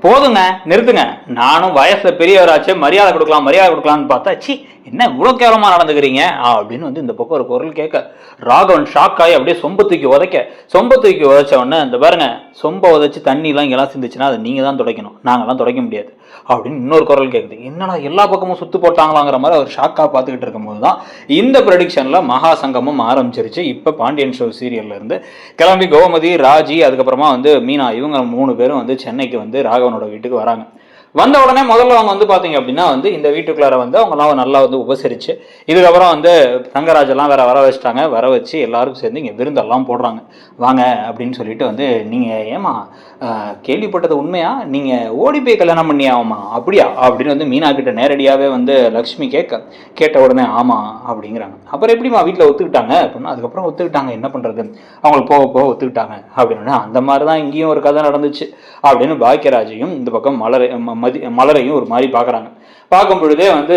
போதுங்க, நிறுத்துங்க. நானும் வயசுல பெரியவராச்சே, மரியாதை கொடுக்கலாம்னு பார்த்தா, சி என்ன இவ்வளோ கேவலமாக நடந்துக்கிறீங்க அப்படின்னு வந்து இந்த பக்கம் ஒரு குரல் கேட்க, ராகவன் ஷாக் ஆகி அப்படியே சொம்ப தூக்கி உதைச்ச உடனே, இந்த பாருங்க, சொம்ப உதைச்சு தண்ணிலாம் இங்கெல்லாம் சிந்துச்சுன்னா அதை நீங்கள் தான் துடைக்கணும், நாங்கள்லாம் துடைக்க முடியாது அப்படின்னு இன்னொரு குரல் கேட்குது. என்னடா எல்லா பக்கமும் சுத்து போட்டாங்களாங்கிற மாதிரி அவர் ஷாக்காக பார்த்துக்கிட்டு இருக்கும்போது தான் இந்த ப்ரெடிக்ஷனில் மகா சங்கமம் ஆரம்பிச்சிருச்சு. இப்போ பாண்டியன் ஷோ சீரியல்ல இருந்து கிளம்பி கோமதி, ராஜி, அதுக்கப்புறமா வந்து மீனா, இவங்க 3 பேரும் வந்து சென்னைக்கு வந்து ராகவனோட வீட்டுக்கு வராங்க. வந்த உடனே முதல்ல அவங்க வந்து பார்த்தீங்க அப்படின்னா வந்து இந்த வீட்டுக்குள்ளார வந்து அவங்களாம் நல்லா வந்து உபசரிச்சு, இதுக்கப்புறம் வந்து தங்கராஜெல்லாம் வர வச்சுட்டாங்க. வர வச்சு எல்லாருக்கும் சேர்ந்து இங்கே விருந்தெல்லாம் போடுறாங்க. வாங்க அப்படின்னு சொல்லிட்டு வந்து, நீங்கள் ஏமா கேள்விப்பட்டது உண்மையா, நீங்கள் ஓடி போய் கல்யாணம் பண்ணியாமா அப்படியா அப்படின்னு வந்து மீனா கிட்ட நேரடியாகவே வந்து லக்ஷ்மி கேட்ட உடனே ஆமாம் அப்படிங்கிறாங்க. அப்புறம் எப்படிமா வீட்டில் ஒத்துக்கிட்டாங்க அப்படின்னா, அதுக்கப்புறம் ஒத்துக்கிட்டாங்க, என்ன பண்ணுறது, அவங்களுக்கு போக ஒத்துக்கிட்டாங்க அப்படின்னு. அந்த மாதிரி தான் இங்கேயும் ஒரு கதை நடந்துச்சு அப்படின்னு பாக்கியராஜையும் இந்த பக்கம் மலரையும் ஒரு மாதிரி பார்க்குறாங்க. பார்க்கும் பொழுதே வந்து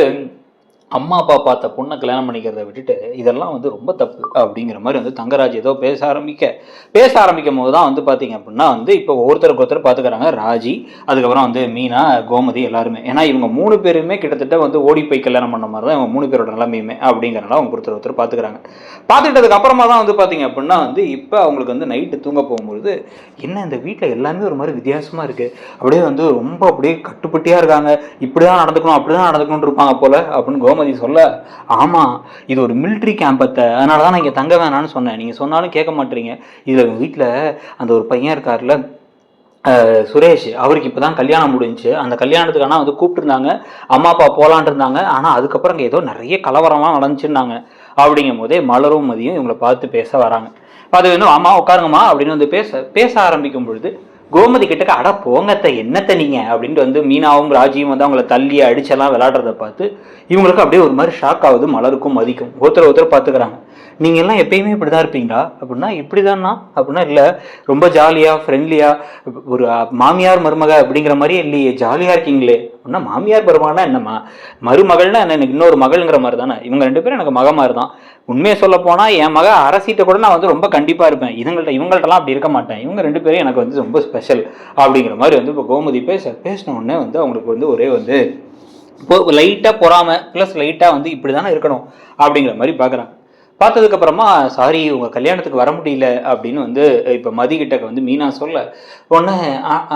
அம்மா அப்பா பார்த்த பொண்ணை கல்யாணம் பண்ணிக்கிறத விட்டுட்டு இதெல்லாம் வந்து ரொம்ப தப்பு அப்படிங்கிற மாதிரி வந்து தங்கராஜ் ஏதோ பேச ஆரம்பிக்கும் போது தான் வந்து பார்த்தீங்க அப்படின்னா வந்து இப்போ ஒருத்தருக்கு ஒருத்தர் பார்த்துக்கிறாங்க. ராஜி, அதுக்கப்புறம் வந்து மீனா, கோமதி எல்லாருமே. ஏன்னா இவங்க 3 பேருமே கிட்டத்தட்ட வந்து ஓடி போய் கல்யாணம் பண்ண மாதிரி தான் இவங்க 3 பேரோட நிலைமையுமே அப்படிங்கிறனால அவங்க ஒருத்தர் பார்த்துக்கிறாங்க. பார்த்துக்கிட்டதுக்கு அப்புறமா தான் வந்து பார்த்தீங்க அப்படின்னா வந்து இப்போ அவங்களுக்கு வந்து நைட்டு தூங்க போகும்பொழுது, என்ன இந்த வீட்டில் எல்லாமே ஒரு மாதிரி வித்தியாசமாக இருக்குது, அப்படியே வந்து ரொம்ப அப்படியே கட்டுப்பட்டியாக இருக்காங்க, இப்படி தான் நடந்துக்கணும் அப்படி தான் நடந்துக்கணும்னு இருப்பாங்க போல அப்படின்னு கோமதி சொல்ல, ஆமாம் இது ஒரு மிலிட்ரி கேம்பத்தை, அதனால தான் நான் இங்கே தங்க வேணான்னு சொன்னேன், நீங்கள் சொன்னாலும் கேட்க மாட்டீங்க. இதில் வீட்டில் அந்த ஒரு பையன் இருக்கார்ல சுரேஷ், அவருக்கு இப்போ தான் கல்யாணம் முடிஞ்சு, அந்த கல்யாணத்துக்கு ஆனால் வந்து கூப்பிட்டுருந்தாங்க, அம்மா அப்பா போகலான் இருந்தாங்க, ஆனால் அதுக்கப்புறம் இங்கே ஏதோ நிறைய கலவரம்லாம் நடந்துச்சுன்னாங்க. அப்படிங்கும் போதே மலரும் மதியும் இவங்களை பார்த்து பேச வராங்க. அது வேணும், ஆமாம் உட்காருங்கம்மா அப்படின்னு வந்து பேச ஆரம்பிக்கும் பொழுது கோமதி கிட்டக்க, அட போங்கத்தை என்னத்தை நீங்கள் அப்படின்ட்டு வந்து மீனாவும் ராஜியும் வந்து அவங்கள தள்ளி அடிச்செல்லாம் விளையாடுறத பார்த்து இவங்களுக்கு அப்படியே ஒரு மாதிரி ஷாக் ஆகுது. மலருக்கும் மதிக்கும் ஒருத்தர் பார்த்துக்கிறாங்க. நீங்கள் எல்லாம் எப்பயுமே இப்படி தான் இருப்பீங்களா அப்படின்னா, இப்படி தான்னா அப்படின்னா, இல்லை ரொம்ப ஜாலியாக ஃப்ரெண்ட்லியாக ஒரு மாமியார் மருமக அப்படிங்கிற மாதிரியே இல்லையே, ஜாலியாக இருக்கீங்களே அப்படின்னா, மாமியார் மருமகனா என்னம்மா, மருமகள்னா என்ன, எனக்கு இன்னொரு மகள்ங்கிற மாதிரி தானே, இவங்க 2 பேரும் எனக்கு மக மாதிரி தான். உண்மையை சொல்ல போனால் என் மக அரசிட்ட கூட நான் வந்து ரொம்ப கண்டிப்பாக இருப்பேன், இவங்கள்ட்டலாம் அப்படி இருக்க மாட்டேன், இவங்க 2 பேரும் எனக்கு வந்து ரொம்ப ஸ்பெஷல் அப்படிங்கிற மாதிரி வந்து இப்போ கோமதி பேசின உடனே வந்து அவங்களுக்கு வந்து ஒரே வந்து லைட்டாக பொறாமை ப்ளஸ் லைட்டாக வந்து இப்படி தானே இருக்கணும் அப்படிங்கிற மாதிரி பார்க்குறாங்க. பார்த்ததுக்கப்புறமா, சாரி உங்கள் கல்யாணத்துக்கு வர முடியல அப்படின்னு வந்து இப்போ மதிக்கிட்ட வந்து மீனா சொல்ல ஒன்று,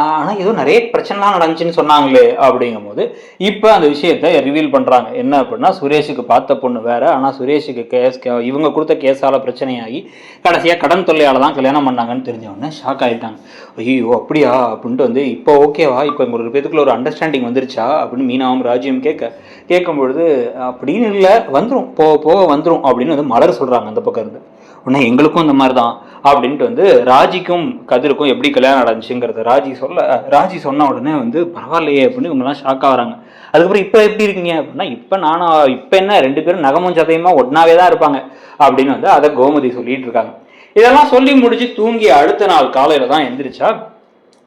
ஆனால் ஏதோ நிறைய பிரச்சனைலாம் நடந்துச்சுன்னு சொன்னாங்களே அப்படிங்கும் போது இப்போ அந்த விஷயத்தை ரிவீல் பண்ணுறாங்க. என்ன அப்படின்னா, சுரேஷுக்கு பார்த்த பொண்ணு வேறு, ஆனால் சுரேஷுக்கு இவங்க கொடுத்த கேஸால் பிரச்சனையாகி கடைசியாக கடன் தொல்லையால் தான் கல்யாணம் பண்ணாங்கன்னு தெரிஞ்சவொடனே ஷாக் ஆகிட்டாங்க. ஐயோ அப்படியா அப்படின்ட்டு வந்து, இப்போ ஓகேவா, இப்போ உங்களுக்கு பேத்துக்குள்ள ஒரு அண்டர்ஸ்டாண்டிங் வந்துருச்சா அப்படின்னு மீனாவும் ராஜியும் கேட்கும் பொழுது, அப்படின்னு இல்லை, வந்துடும் போக வந்துடும் அப்படின்னு வந்து மலர் சொல்கிறாங்க அந்த பக்கம் இருந்து. உடனே எங்களுக்கும் இந்த மாதிரி தான் அப்படின்ட்டு வந்து ராஜிக்கும் கதிருக்கும் எப்படி கல்யாணம் நடந்துச்சுங்கிறத ராஜி சொன்ன உடனே வந்து பரவாயில்லையே அப்படின்னு இவங்கெல்லாம் ஷாக் ஆகிறாங்க. அதுக்கப்புறம் இப்போ எப்படி இருக்கீங்க அப்படின்னா, இப்போ என்ன 2 பேரும் நகமும் சதையுமா ஒன்னாவே தான் இருப்பாங்க அப்படின்னு வந்து அதை கோமதி சொல்லிட்டு இருக்காங்க. இதெல்லாம் சொல்லி முடிச்சு தூங்கி அடுத்த நாள் காலையில் தான்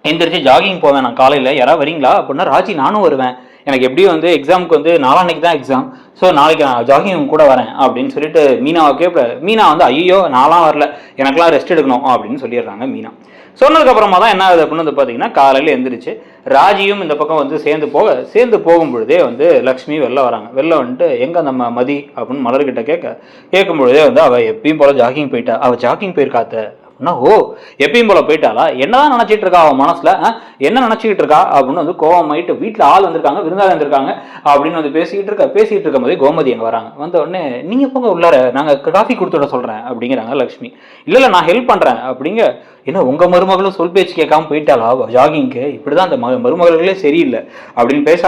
எந்திரிச்சு ஜாகிங் போவேன் நான் காலையில், யாராவது வரீங்களா அப்படின்னா, ராஜி நானும் வருவேன், எனக்கு எப்படியும் வந்து எக்ஸாமுக்கு வந்து நாளான்னைக்கு தான் எக்ஸாம், ஸோ நாளைக்கு நான் ஜாகிங் கூட வரேன் அப்படின்னு சொல்லிட்டு மீனாவை மீனா வந்து ஐயோ நான்லாம் வரல, எனக்கெல்லாம் ரெஸ்ட் எடுக்கணும் அப்படின்னு சொல்லிடுறாங்க மீனா. சொன்னதுக்கப்புறமா தான் என்ன ஆகுது அப்படின்னு வந்து பார்த்தீங்கன்னா, காலையில் எழுந்திரிச்சு ராஜியும் இந்த பக்கம் வந்து சேர்ந்து போகும் பொழுதே வந்து லக்ஷ்மி வெளில வந்துட்டு எங்கே அந்த மதி அப்படின்னு மலர்கிட்ட கேட்கும் பொழுதே வந்து அவள் எப்பயும் போல ஜாகிங் போயிட்டா, அவள் ஜாகிங் போயிருக்காத்த அப்படின்னா, ஓ எப்பயும் போல போயிட்டாளா, என்னதான் நினச்சிட்டு இருக்கா அவன் மனசுல, என்ன நினச்சிக்கிட்டு இருக்கா அப்படின்னு வந்து கோவமாயிட்டு, வீட்டில் ஆள் வந்திருக்காங்க, விருந்தாளி வந்திருக்காங்க அப்படின்னு வந்து பேசிக்கிட்டு இருக்கும் போதே கோமதி அங்கே வராங்க. வந்த உடனே, நீங்கள் போங்க உள்ளார, நாங்கள் காஃபி கொடுத்துட சொல்கிறேன் அப்படிங்கிறாங்க லக்ஷ்மி. இல்லை நான் ஹெல்ப் பண்ணுறேன் அப்படிங்க. ஏன்னா உங்கள் மருமகளும் சொல் பேச்சு கேட்காம போயிட்டாளா ஜாகிங்க்கு, இப்படி தான் அந்த மருமகளே சரியில்லை அப்படின்னு பேச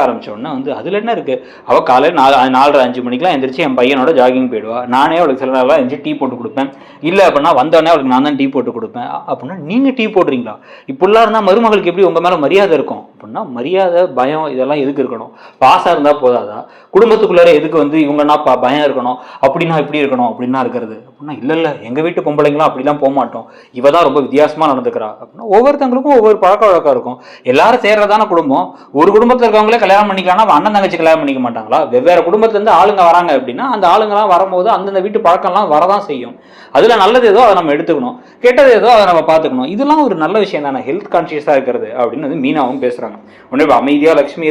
ஆரம்பிச்சோன்னா வந்து, அதில் என்ன இருக்குது, அவள் காலையில் 4:30-5 மணிக்கெலாம் எந்திரிச்சு என் பையனோட ஜாகிங் போயிடுவா, நானே அவளுக்கு சில நாளாக எந்திரிச்சு டீ போட்டு கொடுப்பேன், இல்லை அப்படின்னா வந்தோடனே அவளுக்கு நான் தான் டீ போட்டு கொடுப்பேன் அப்படின்னா, நீங்கள் டீ போடுறீங்களா, இப்படிலாம் இருந்தால் மருமகளுக்கு எப்படி உங்கள் மேலே மரியாதை இருக்கும் அப்படின்னா, அப்படின்னா மரியாதை பயம் இதெல்லாம் எதுக்கு இருக்கணும்? பாசம் இருந்தால் போதாதா? குடும்பத்துக்குள்ளார எதுக்கு வந்து இவங்கன்னா பயம் இருக்கணும், அப்படின்னா இப்படி இருக்கணும் அப்படின்னா இருக்கிறது அப்படின்னா இல்லை எங்கள் வீட்டு பொம்பளைங்களாம் அப்படிலாம் போக மாட்டோம், இவ தான் ரொம்ப வித்தியாசமாக நடந்துக்கிறா அப்படின்னா ஒவ்வொருத்தங்களுக்கும் ஒவ்வொரு பழக்க வழக்கம் இருக்கும். எல்லாரும் சேர்றதான குடும்பம். ஒரு குடும்பத்தில் இருக்கவங்களே கல்யாணம் பண்ணிக்கலாம், அண்ணன் தங்கச்சி கல்யாணம் பண்ணிக்க மாட்டாங்களா? வெவ்வேறு குடும்பத்துலேருந்து ஆளுங்க வராங்க அப்படின்னா அந்த ஆளுங்கெல்லாம் வரும்போது அந்தந்த வீட்டு பழக்கம்லாம் வரதான் செய்யும். அதில் நல்லது ஏதோ அதை நம்ம எடுத்துக்கணும், கெட்டது ஏதோ அதை நம்ம பார்த்துக்கணும். இதெல்லாம் ஒரு நல்ல விஷயம் தானே, ஹெல்த் கான்சியஸாக இருக்கிறது அப்படின்னு வந்து மீனாவும் பேசுகிறாங்க. ஒன்றும் இப்போ அமைதியாக லக்ஷ்மி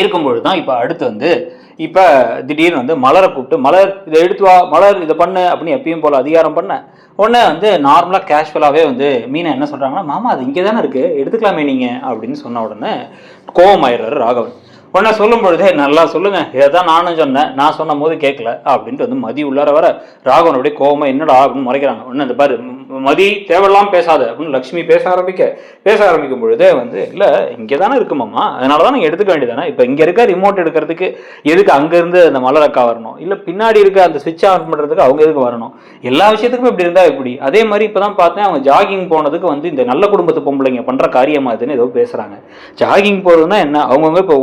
இருக்கும்பொழுது தான் இப்போ அடுத்து வந்து இப்போ திடீர்னு வந்து மலரை கூப்பிட்டு, மலர் இதை எடுத்து வா, மலர் இதை பண்ணு அப்படின்னு எப்பயும் போல் அதிகாரம் பண்ண உடனே வந்து நார்மலாக கேஷுவலாகவே வந்து மீனா என்ன சொல்கிறாங்கன்னா, மாமா அது இங்கே தானே இருக்குது, எடுத்துக்கலாமே நீங்கள் அப்படின்னு சொன்ன உடனே கோவமாயிடுறாரு ராகவன். உடனே சொல்லும் பொழுதே நல்லா சொல்லுங்க, இதை தான் நானும் சொன்னேன், நான் சொன்ன போது கேட்கல அப்படின்ட்டு வந்து மதி உள்ளார வர ராகவன் அப்படியே கோவமா என்னடா அப்படின்னு முறைக்கிறாங்க. ஒன்று அந்த பாரு மதி தேவையெல்லாம் பேசாத அப்படின்னு லக்ஷ்மி பேச ஆரம்பிக்கும் பொழுதே வந்து இல்லை இங்கே தானே இருக்குமாம்மா, அதனால தான் நீங்கள் எடுத்துக்க வேண்டியதானே, இப்போ இங்கே இருக்க ரிமோட் எடுக்கிறதுக்கு எதுக்கு அங்கேருந்து அந்த மலரக்கா வரணும், இல்லை பின்னாடி இருக்க அந்த சுவிட்ச் ஆன் பண்ணுறதுக்கு அவங்க எதுக்கு வரணும், எல்லா விஷயத்துக்கும் இப்படி இருந்தால் எப்படி? அதே மாதிரி இப்போ தான் பார்த்தேன் அவங்க ஜாகிங் போனதுக்கு வந்து இந்த நல்ல குடும்பத்து பொம்பளைங்க பண்ணுற காரியமா இதுன்னு ஏதோ பேசுகிறாங்க. ஜாகிங் போகிறதுனா என்ன, அவங்கவுங்க இப்போ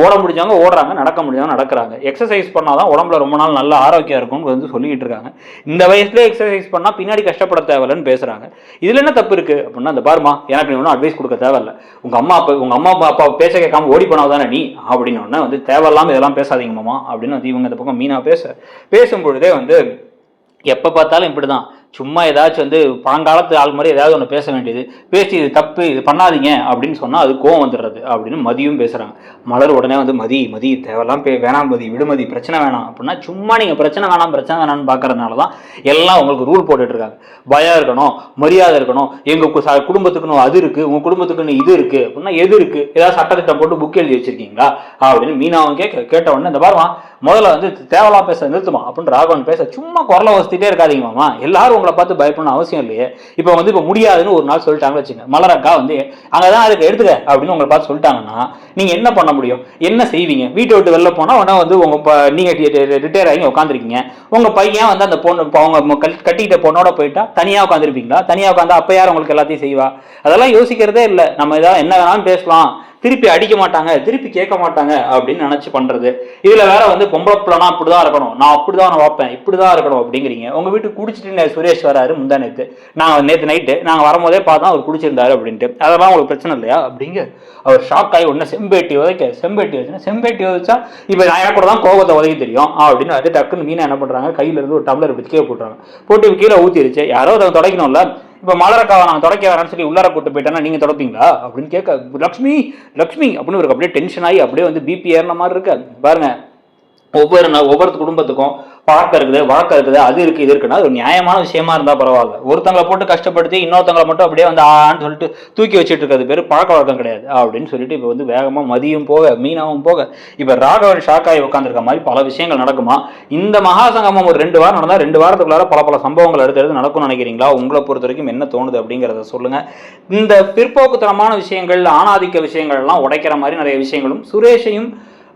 ஓட முடிஞ்சவங்க ஓடுறாங்க, நடக்க முடிஞ்சவங்க நடக்கிறாங்க. எக்ஸசைஸ் பண்ணாதான் உடம்புல ரொம்ப நாள் நல்ல ஆரோக்கியம் இருக்கும்னு வந்து சொல்லிட்டு இருக்காங்க. இந்த வயசுல எக்ஸசைஸ் பண்ணா பின்னாடி கஷ்டப்பட தேவையில்லைன்னு பேசுறாங்க. இதுல என்ன தப்பு இருக்கு அப்படின்னா, அந்த பாருமா எனக்கு நீ ஒன்றும் அட்வைஸ் கொடுக்க தேவையில்ல, உங்க அம்மா அப்பா பேச கேட்காம ஓடி போனதானே நீ அப்படின்னு வந்து தேவையில்லாம இதெல்லாம் பேசாதீங்க மாமா அப்படின்னு வந்து இவங்க இந்த பக்கம் மீனா பேசும் பொழுதே வந்து எப்போ பார்த்தாலும் இப்படிதான் சும்மா ஏதாச்சும் வந்து பழங்காலத்து ஆள் மாதிரி ஏதாவது ஒன்று பேச வேண்டியது, பேசி இது தப்பு இது பண்ணாதீங்க அப்படின்னு சொன்னால் அது கோவம் வந்துடுறது அப்படின்னு மதியும் பேசுகிறாங்க. மலர் உடனே வந்து மதி தேவையெல்லாம் வேணாம் மதி, விடுமதி, பிரச்சனை வேணாம் அப்படின்னா சும்மா நீங்கள் பிரச்சனை வேணாம்னு பார்க்கறதுனால தான் எல்லாம் உங்களுக்கு ரூல் போட்டுட்ருக்காங்க. பயம் இருக்கணும், மரியாதை இருக்கணும், எங்கள் குடும்பத்துக்குன்னு அது இருக்குது, உங்கள் குடும்பத்துக்குன்னு இது இருக்குது அப்படின்னா எது இருக்குது? ஏதாவது சட்டத்திட்டம் போட்டு புக் எழுதி வச்சிருக்கீங்களா அப்படின்னு மீனாவும் கேட்ட உடனே இந்த பாருமா முதல்ல வந்து தேவலாம் பேச நிறுத்துமா அப்படின்னு ராகவன் பேச, சும்மா குரலை வசதிட்டே இருக்காதீங்க மாமா, எல்லாரும் உங்களை பார்த்து பயப்படணும் அவசியம் இல்லையே. இப்போ முடியாதுன்னு ஒரு நாள் சொல்லிட்டாங்க வச்சுங்க, மலரக்கா வந்து அங்கதான் அதுக்கு எடுத்துக்க அப்படின்னு உங்களை பார்த்து சொல்லிட்டாங்கன்னா நீங்க என்ன பண்ண முடியும், என்ன செய்வீங்க? வீட்டை விட்டு வெளில போனா உடனே வந்து நீங்க ரிட்டையர் ஆகி உட்காந்துருக்கீங்க, உங்க பையன் வந்து அந்த பொண்ணு அவங்க கட்டிக்கிட்ட பொண்ணோட போயிட்டா தனியா உட்காந்துருப்பீங்களா? தனியா உட்காந்தா அப்ப யார் உங்களுக்கு எல்லாத்தையும் செய்வா? அதெல்லாம் யோசிக்கிறதே இல்லை. நம்ம ஏதாவது என்ன வேணாலும் பேசலாம், திருப்பி அடிக்க மாட்டாங்க, திருப்பி கேட்க மாட்டாங்க அப்படின்னு நினைச்சு பண்றது. இதுல வேற வந்து பொம்பளை பிள்ளைனா அப்படிதான் இருக்கணும், நான் அப்படிதான் வைப்பேன், இப்படிதான் இருக்கணும் அப்படிங்கிறீங்க. உங்க வீட்டுக்கு குடிச்சிட்டு சுரேஷ் வராரு முந்தா நேற்று நைட்டு நாங்க வரும்போதே பார்த்தா அவர் குடிச்சிருந்தாரு அப்படின்ட்டு, அதெல்லாம் உங்களுக்கு பிரச்சனை இல்லையா அப்படிங்க அவர் ஷாக் ஆகி ஒன்னு செம்பேட்டி உதச்சா இப்ப நான் எனக்கு கூட தான் கோபத்தை உதவி தெரியும் அப்படின்னு அது டக்குன்னு மீனா என்ன பண்றாங்க, கையில இருந்து ஒரு டம்ளர் இப்படி கீழே போட்டுறாங்க. போட்டு கீழே ஊத்திருச்சு, யாரோ அதை தொடக்கணும்ல. இப்போ மலரக்காவை நான் தொடக்க வேணாம்னு சொல்லி உள்ளார கூட்டு போயிட்டேன்னா நீங்க தொடப்பீங்களா அப்படின்னு கேட்க, லக்ஷ்மி அப்படின்னு ஒரு அப்படியே டென்ஷன் ஆகி அப்படியே வந்து பிபி ஏறின மாதிரி இருக்கு பாருங்க. ஒவ்வொரு குடும்பத்துக்கும் பழக்கம் இருக்குது, வழக்கம் இருக்குது, அது இருக்கு இது இருக்குன்னா அது ஒரு நியாயமான விஷயமா இருந்தா பரவாயில்ல. ஒருத்தங்களை போட்டு கஷ்டப்படுத்தி இன்னொருத்தங்களை மட்டும் அப்படியே வந்து ஆன்னு சொல்லிட்டு தூக்கி வச்சுட்டு இருக்கிறது பேர் பழக்க வழக்கம் கிடையாது அப்படின்னு சொல்லிட்டு இப்போ வந்து வேகமா மதியும் போக மீனாவும் போக இப்போ ராகவன் ஷாக்காகி உட்காந்துருக்க மாதிரி பல விஷயங்கள் நடக்குமா. இந்த மகாசங்கமம் ஒரு 2 வாரம் நடந்தா 2 வாரத்துக்குள்ளார பல சம்பவங்கள் அடுத்தடுத்து நடக்கும்னு நினைக்கிறீங்களா? உங்களை பொறுத்த வரைக்கும் என்ன தோணுது அப்படிங்கிறத சொல்லுங்க. இந்த பிற்போக்குத்தனமான விஷயங்கள், ஆணாதிக்க விஷயங்கள் எல்லாம் உடைக்கிற மாதிரி நிறைய விஷயங்களும் சுரேஷையும்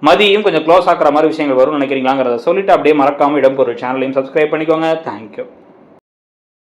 மதியும் கொஞ்சம் க்ளோஸ் ஆக்குற மாதிரி விஷயங்கள் வரும்னு நினைக்கிறீங்களாங்கிறத சொல்லிட்டு அப்படியே மறக்காம இடம்பொருள் சேனலையும் சப்ஸ்கிரைப் பண்ணிக்கோங்க. தேங்க்யூ.